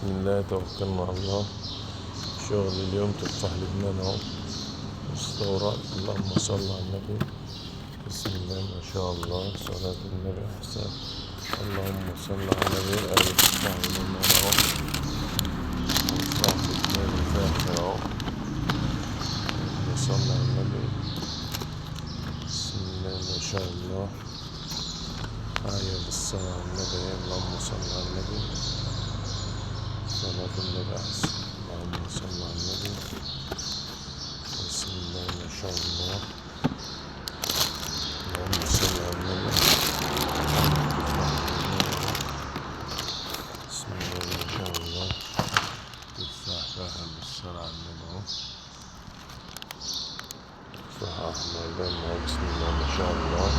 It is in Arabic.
بسم الله توكلنا على الله. شغل اليوم تفاح لبنان اهو مستورد. اللهم صل على النبي. بسم الله ما شاء الله. صلاة النبي أحسن. اللهم صل على النبي. أهل تفاح لبنان اهو. تفاح لبنان الفاخر اهو. اللهم صل على النبي. بسم الله ما شاء الله. آية بالصلاة على النبي. اللهم صل على النبي. صلاة النبي أحسن. اللهم صل على النبي. بسم الله ما شاء الله. اللهم صل على النبي. بسم الله ما شاء الله. تفاح فاخر بالصلاة على النبي اهو. تفاح أحمر بسم الله ما شاء الله.